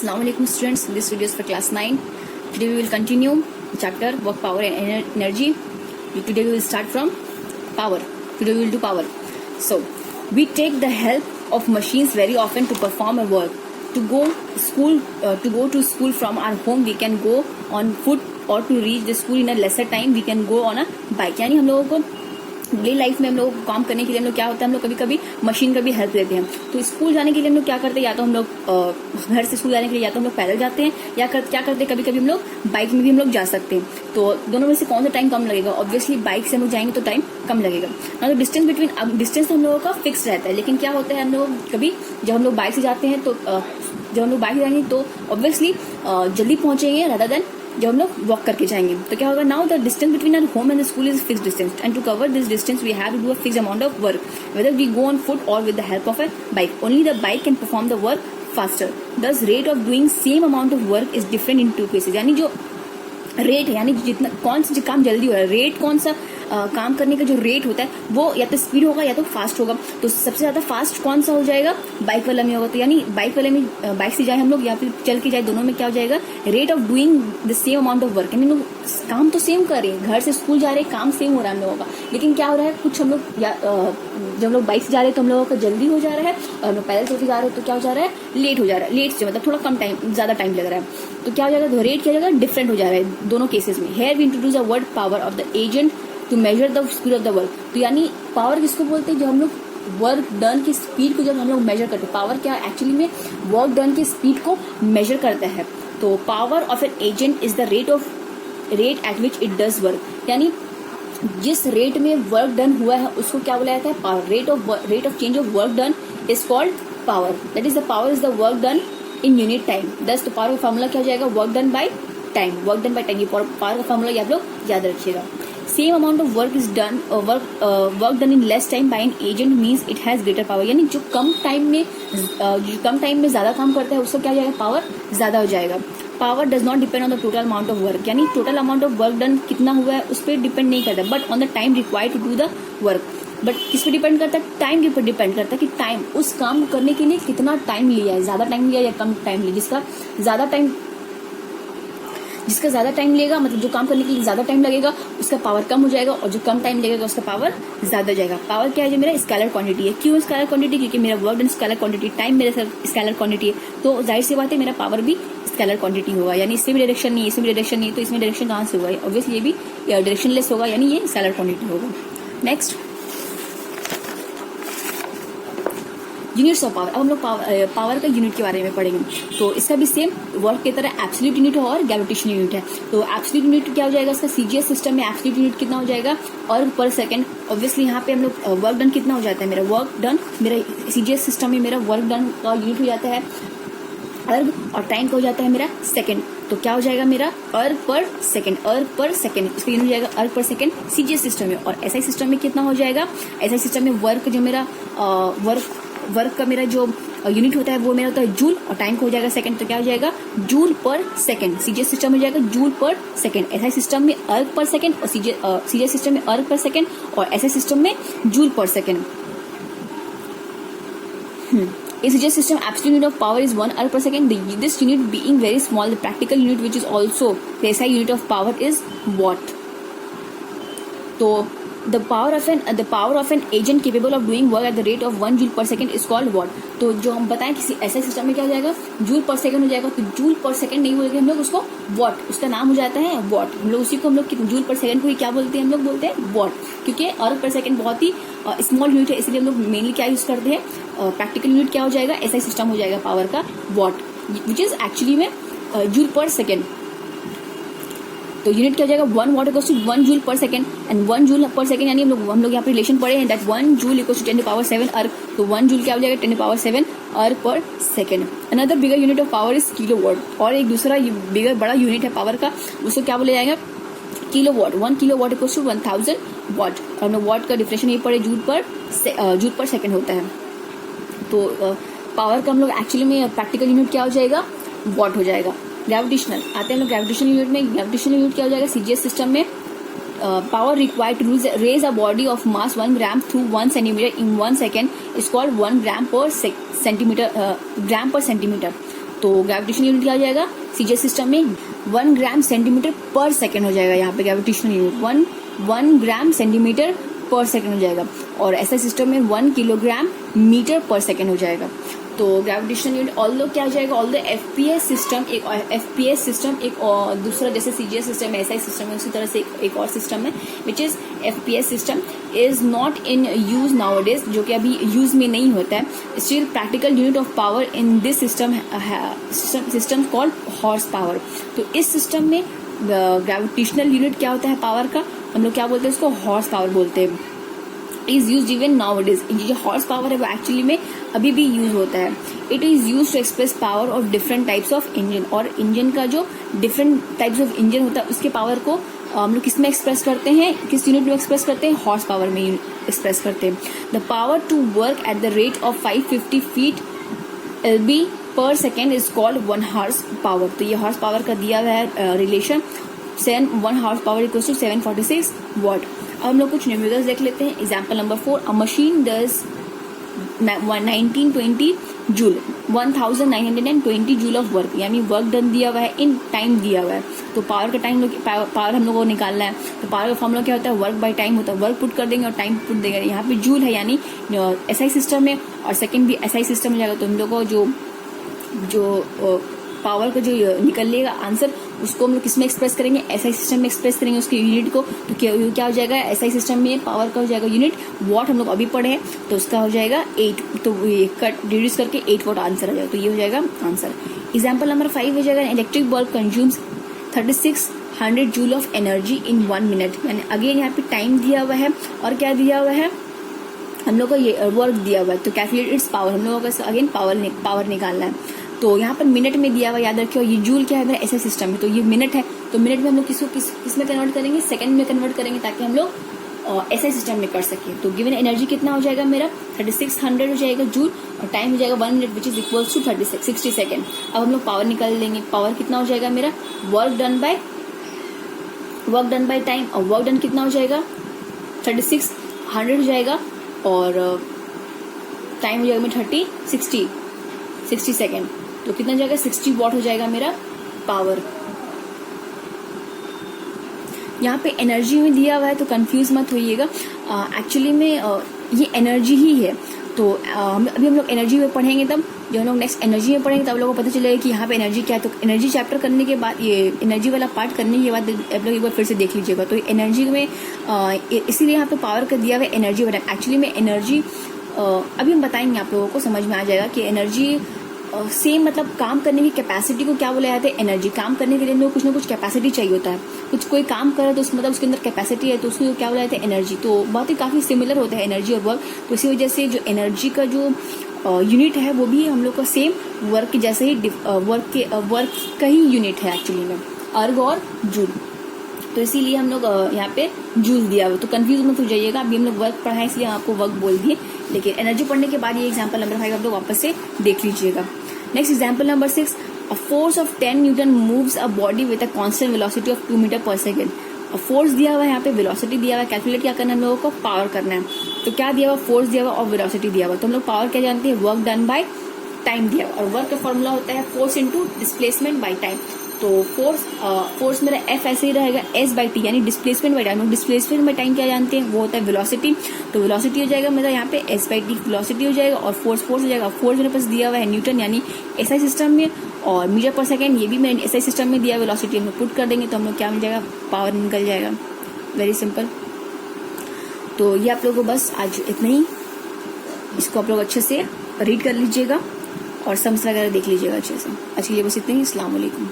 Assalamu alaikum students, this video is for class 9. Today we will continue chapter work, power and energy. Today we will start from power. Today we will do power. So we take the help of machines very often to perform a work. To go to school from our home we can go on foot, or to reach the school in a lesser time we can go on a bike. यानी हम लोगों को daily life में हम लोग काम करने के लिए हम लोग क्या होता है, हम लोग कभी कभी मशीन का भी हेल्प लेते हैं. तो स्कूल जाने के लिए हम लोग क्या करते हैं, या तो हम लोग घर से स्कूल जाने के लिए या तो हम लोग पैदल जाते हैं, या क्या करते हैं कभी कभी हम लोग बाइक में भी हम लोग जा सकते हैं. तो दोनों में से कौन सा टाइम कम लगेगा? ऑब्वियसली बाइक से हम लोग जाएंगे तो टाइम कम लगेगा ना. तो डिस्टेंस हम लोगों का फिक्स रहता है, लेकिन क्या होता है हम लोग कभी जब हम लोग बाइक से जाते हैं तो जब हम लोग बाइक से जाएंगे तो ऑब्वियसली जल्दी पहुंचेंगे रादर देन जब हम लोग वॉक करके जाएंगे. तो क्या होगा, now the distance between our home and the school is fix distance, and to cover this distance we have to do a fix amount of work, whether we go on foot और with the help of a bike. Only the bike can perform the work faster. Thus rate of doing same amount of work is different in two cases. यानी जो rate है, यानी जितना कौन सा काम जल्दी हो रहा है, रेट कौन सा काम करने का जो रेट होता है वो या तो स्पीड होगा या तो फास्ट होगा. तो सबसे ज्यादा फास्ट कौन सा हो जाएगा? बाइक वाला में होगा. तो यानी बाइक वाले में बाइक से जाए हम लोग या फिर चल के जाए, दोनों में क्या हो जाएगा, rate of doing the same amount of work. यानी लोग काम तो सेम कर रहे हैं, घर से स्कूल जा रहे हैं, काम सेम हो रहा है हम लोगों का, लेकिन क्या हो रहा है, कुछ हम लोग जब हम लोग बाइक से जा रहे हैं तो हम लोगों का जल्दी हो जा रहा है, और हम लोग पैदल चल के जा रहे हैं तो क्या हो जा रहा है, लेट हो जा रहा है. लेट से मतलब थोड़ा कम टाइम, ज्यादा टाइम लग रहा है. तो क्या हो जाएगा, तो रेट क्या हो जाएगा, डिफरेंट हो जा रहा है दोनों केसेस में. Here we introduce the word power of the agent to measure the speed of the work. तो यानी पावर किसको बोलते हैं, जो हम लोग वर्क डन की स्पीड को जब हम लोग मेजर करते हैं. पावर क्या एक्चुअली में वर्क डन की स्पीड को मेजर करता है. तो power of an agent is the rate at which it does work. यानी जिस रेट में वर्क डन हुआ है उसको क्या बोला जाता है, power. Rate of change of work done is called power. That is the power is the work done in unit time. Thus तो पावर का फॉर्मूला क्या हो जाएगा, work done by time. Work done by time, ये power का formula आप लोग याद रखिएगा. Same amount of work is done work done in less time by an agent means it has greater power. यानी जो कम टाइम में ज्यादा काम करता है उसको क्या हो जाएगा, पावर ज्यादा हो जाएगा. Power does not depend on the total amount of work. यानी total amount of work done कितना हुआ है उस पर डिपेंड नहीं करता, but on the time required to do the work. But किस पे डिपेंड करता है, टाइम के ऊपर डिपेंड करता है कि टाइम उस काम को करने के लिए कितना टाइम लिया है, ज्यादा टाइम लिया या कम टाइम लिया. जिसका ज्यादा टाइम लेगा, मतलब जो काम करने के लिए ज्यादा टाइम लगेगा उसका पावर कम हो जाएगा, और जो कम टाइम लगेगा उसका पावर ज्यादा हो जाएगा. पावर क्या है, जो मेरा स्केलर क्वांटिटी है. क्यों स्केलर क्वांटिटी? क्योंकि मेरा work done scalar quantity, time मेरा स्केलर क्वांटिटी है, तो जाहिर सी बात है मेरा पावर भी स्केलर क्वांटिटी होगा. यानी इससे भी डायरेक्शन नहीं, इसमें भी डायरेक्शन नहीं, तो इसमें डायरेक्शन कहाँ से होगा, ऑब्वियसली ये भी डायरेक्शन लेस होगा, यानी ये स्केलर क्वांटिटी होगा. Next, units of power. अब हम लोग पावर का यूनिट के बारे में पढ़ेंगे. तो इसका भी सेम वर्क की तरह एब्सोल्यूट यूनिट और ग्रेविटेशनल यूनिट है. तो एब्सोल्यूट यूनिट क्या हो जाएगा, इसका सीजीएस सिस्टम में एब्सोल्यूट यूनिट कितना हो जाएगा, अर्ग पर सेकंड. ऑब्वियसली यहाँ पे हम लोग वर्क डन कितना हो जाता है, मेरा वर्क डन, मेरा सीजीएस सिस्टम में मेरा वर्क डन का यूनिट हो जाता है अर्ग, और टाइम का हो जाता है मेरा सेकंड. तो क्या हो जाएगा मेरा अर्ग पर सेकंड. इसका यूनिट हो जाएगा अर्ग पर सेकंड सीजीएस सिस्टम में. और एसआई सिस्टम में कितना हो जाएगा, एसआई सिस्टम में वर्क जो मेरा वर्क का मेरा जो यूनिट होता है वो मेरा होता है जूल, और टाइम का हो जाएगा सेकंड. तो क्या हो जाएगा, joule per second. CGS system में हो जाएगा joule per second, SI system में अर्ग पर सेकंड, और सीजीएस सिस्टम में अर्ग पर सेकंड, और एसआई सिस्टम में joule per second. In CGS system, absolute unit of power is 1 erg per second. This unit being very small, the practical unit which is also the SI unit of power is watt. So the power of an agent capable of doing work at the rate of 1 joule per second is called watt. तो जो हम बताएं किसी ऐसे system में क्या हो जाएगा, जूल पर सेकंड हो जाएगा. तो जूल पर सेकंड नहीं बोलेंगे हम लोग उसको, वॉट, उसका नाम हो जाता है वॉट. हम लोग उसी को हम लोग जूल पर सेकंड को ही क्या बोलते हैं, हम लोग बोलते हैं वॉट. क्योंकि अर्ग पर सेकंड बहुत ही स्मॉल यूनिट है, इसलिए हम लोग मेनली क्या यूज करते हैं, प्रैक्टिकल यूनिट क्या हो जाएगा, ऐसा सिस्टम हो जाएगा पावर का वॉट, विच इज एक्चुअली में जूल पर सेकेंड. तो यूनिट क्या हो जाएगा, 1 watt equals to 1 joule per second, and 1 joule per second यानी हम लोग यहाँ पे रिलेशन पढ़े हैं, दैट 1 जूल इक्वल्स टू 10⁻⁷ अर्ग. तो 1 जूल क्या हो जाएगा, 10⁻⁷ अर्ग पर second. Another bigger unit of power is kilowatt. और एक दूसरा बड़ा यूनिट है पावर का, उसको क्या बोला जाएगा, किलोवाट. 1 किलोवाट इक्वल्स टू 1000 वाट. और हम लोग वाट का डिफरेंशियल नहीं पढ़े, जूल पर सेकंड होता है. तो पावर का हम लोग एक्चुअली में प्रैक्टिकल यूनिट क्या हो जाएगा, वॉट हो जाएगा. ग्रेविटेशनल आते हैं हम लोग ग्रेविटेशनल यूनिट में. ग्रेविटेशनल यूनिट क्या हो जाएगा, सीजीएस सिस्टम में power required to raise a body of mass 1 gram through 1 centimeter in 1 second is called 1 gram per centimeter. तो ग्रेविटेशनल यूनिट क्या हो जाएगा सीजीएस सिस्टम में 1 ग्राम सेंटीमीटर पर सेकेंड हो जाएगा। यहाँ पे ग्रेविटेशनल यूनिट 1 ग्राम सेंटीमीटर पर सेकेंड हो जाएगा, और ऐसा सिस्टम में 1 किलोग्राम मीटर पर सेकेंड हो जाएगा। तो ग्रेविटेशनल यूनिट ऑल्दो क्या हो जाएगा, ऑल्दो एफपीएस सिस्टम एक और दूसरा जैसे सीजीएस सिस्टम है एसआई सिस्टम है, उसी तरह से एक और सिस्टम है which is FPS system is not in use nowadays, जो कि अभी यूज में नहीं होता है। Still practical unit of power in this system called horse power. तो इस सिस्टम में ग्रेविटेशनल यूनिट क्या होता है पावर का, हम लोग क्या बोलते हैं उसको हॉर्स पावर बोलते हैं। इज यूज इवन नाउअडेज, जो हॉर्स पावर है वो एक्चुअली में अभी भी यूज होता है। It is use to express power of different types of engine, और इंजन का जो डिफरेंट टाइप्स ऑफ इंजन होता है उसके पावर को हम लोग किस में एक्सप्रेस करते हैं, किस यूनिट में एक्सप्रेस करते हैं, हॉर्स पावर में एक्सप्रेस करते हैं। The power to work at the rate of 550 feet LB per second is called 1 horse power. तो ये हॉर्स पावर का दिया हुआ है relation 1 horse power equals to 746 watt. अब हम लोग कुछ न्यूमेरिकल्स देख लेते हैं। Example number 4, a machine does 1920 joule 1920 joule of work, यानी वर्क डन दिया हुआ है, इन टाइम दिया हुआ है। तो पावर का टाइम पावर हम लोग को निकालना है, तो पावर का फॉर्मूला क्या होता है, वर्क बाय टाइम होता है। वर्क पुट कर देंगे और टाइम पुट देंगे। यहाँ पे जूल है यानी एसआई सिस्टम में, और सेकंड भी एसआई सिस्टम में जाएगा। तो हम लोग को जो पावर का जो निकलेगा आंसर, उसको हम लोग किसमें एक्सप्रेस करेंगे, एसआई सिस्टम में एक्सप्रेस करेंगे उसके यूनिट को। तो क्या हो जाएगा, एसआई सिस्टम में पावर का हो जाएगा यूनिट वॉट, हम लोग अभी पढ़े हैं, तो उसका हो जाएगा 8। तो ये कट रिड्यूस करके 8 वॉट आंसर आ जाएगा। तो ये हो जाएगा आंसर। एग्जाम्पल नंबर 5 हो जाएगा, electric bulb consumes 3600 joule of energy in 1 minute. यानी अगेन यहाँ पे टाइम दिया हुआ है और क्या दिया हुआ है, हम लोग को ये वर्क दिया हुआ है। तो कैलकुलेट इट्स पावर, हम लोगों को अगेन पावर निकालना है। तो यहाँ पर मिनट में दिया हुआ, याद रखियो ये जूल क्या है मेरा ऐसा सिस्टम है, तो ये मिनट है। तो मिनट में हम लोग किस में कन्वर्ट करेंगे, सेकंड में कन्वर्ट करेंगे, ताकि हम लोग ऐसा सिस्टम में कर सके। तो गिवन एनर्जी कितना हो जाएगा मेरा 3600 हो जाएगा जूल, और टाइम हो जाएगा 1 minute which is equals to 60 second. अब हम लोग पावर निकाल लेंगे। पावर कितना हो जाएगा मेरा, वर्क डन बाय टाइम, और वर्क डन कितना हो जाएगा 3600 हो जाएगा, और टाइम हो जाएगा मेरा 60 सेकेंड। तो कितना जाएगा 60 वॉट हो जाएगा मेरा पावर। यहाँ पे एनर्जी में दिया हुआ है तो कंफ्यूज मत होइएगा, एक्चुअली में ये एनर्जी ही है। तो अभी हम लोग एनर्जी में पढ़ेंगे, तब जब हम लोग नेक्स्ट एनर्जी में पढ़ेंगे तब हम लोगों को पता चलेगा कि यहाँ पे एनर्जी क्या है। तो एनर्जी चैप्टर करने के बाद, ये एनर्जी वाला पार्ट करने के बाद आप लोग एक बार फिर से देख लीजिएगा। तो एनर्जी में इसीलिए यहाँ पे पावर का दिया हुआ है एनर्जी बना। एक्चुअली में एनर्जी अभी हम बताएंगे, आप लोगों को समझ में आ जाएगा कि एनर्जी सेम मतलब काम करने की कैपेसिटी को क्या बोला जाता है, एनर्जी। काम करने के लिए लोग कुछ ना कुछ कैपेसिटी चाहिए होता है, कोई काम करे तो मतलब उसके अंदर कैपेसिटी है, तो उसको क्या बोला जाता है एनर्जी। तो बहुत ही काफी सिमिलर होता है एनर्जी और वर्क। तो इसी वजह से जो एनर्जी का जो यूनिट है वो भी हम लोग का सेम वर्क के जैसे ही वर्क का ही यूनिट है एक्चुअली में, अर्ग और जूल। तो इसीलिए हम लोग यहाँ पे जूल दिया हुआ। तो कंफ्यूज मत हो जाइएगा, अभी हम लोग वर्क पढ़ाए इसलिए आपको वर्क बोल दिए, लेकिन एनर्जी पढ़ने के बाद ये एग्जाम्पल नंबर 5 आप लोग वापस से देख लीजिएगा। Next example number 6, a force of 10 newton moves a body with a constant velocity of 2 metre per second. Force दिया हुआ है, यहाँ पे वेलोसिटी दिया हुआ है, कैलकुलेट क्या करना है हम लोगों को, पावर करना है। तो क्या दिया हुआ, फोर्स दिया हुआ और वेलोसिटी दिया हुआ। तो हम लोग पावर क्या जानते हैं, वर्क डन बाय टाइम दिया हुआ, और वर्क का फॉर्मूला होता है force into displacement by time. तो फोर्स मेरा एफ ऐसे ही रहेगा S/T, यानी displacement by time. Displacement by time क्या जानते हैं, वो होता है वेलोसिटी। तो वेलोसिटी हो जाएगा मेरा यहाँ पे S/T वेलोसिटी हो जाएगा, और फोर्स हो जाएगा। फोर्स मेरे पास दिया हुआ है न्यूटन यानी SI सिस्टम में, और मीटर पर सेकेंड ये भी मैंने SI सिस्टम में दिया। वेलोसिटी हम लोग पुट कर देंगे तो हम लोग क्या मिल जाएगा, पावर निकल जाएगा। Very simple. तो ये आप लोगों को बस आज इतना ही, इसको आप लोग अच्छे से रीड कर लीजिएगा और सम्स वगैरह देख लीजिएगा अच्छे से। आज के लिए बस इतना ही। अस्सलाम वालेकुम।